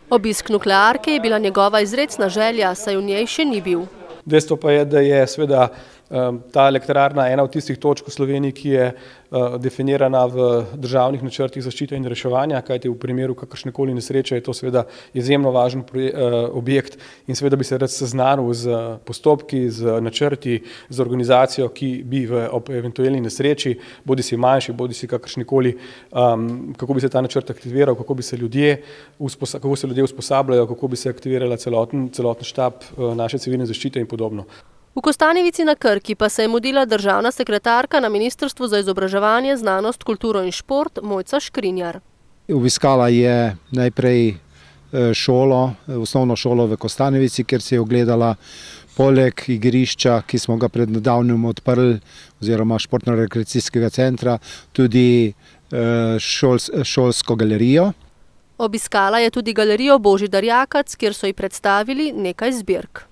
Obisk nuklearke je bila njegova izrecna želja, saj v njej še ni bil. Dejstvo pa je, da je seveda ta elektrarna ena od tistih točk v Sloveniji, ki je definirana v državnih načrtih zaščite in reševanja, kajti v primeru kakršnekoli nesreče je to seveda izjemno važen objekt in seveda bi se rad seznanil z postopki, z načrti, z organizacijo, ki bi ob eventualni nesreči, bodisi manjši, bodisi kakršnikoli, kako bi se ta načrt aktiviral, kako se ljudje usposabljajo, kako bi se aktivirala celoten štab naše civilne zaščite in podobno. V Kostanjevici na Krki pa se je mudila državna sekretarka na Ministrstvu za izobraževanje, znanost, kulturo in šport Mojca Škrinjar. Obiskala je najprej osnovno šolo v Kostanjevici, kjer se je ogledala poleg igrišča, ki smo ga pred nedavnim odprli, oziroma športno-rekreacijskega centra, tudi šolsko galerijo. Obiskala je tudi galerijo Božidar Jakac, kjer so ji predstavili nekaj zbirk.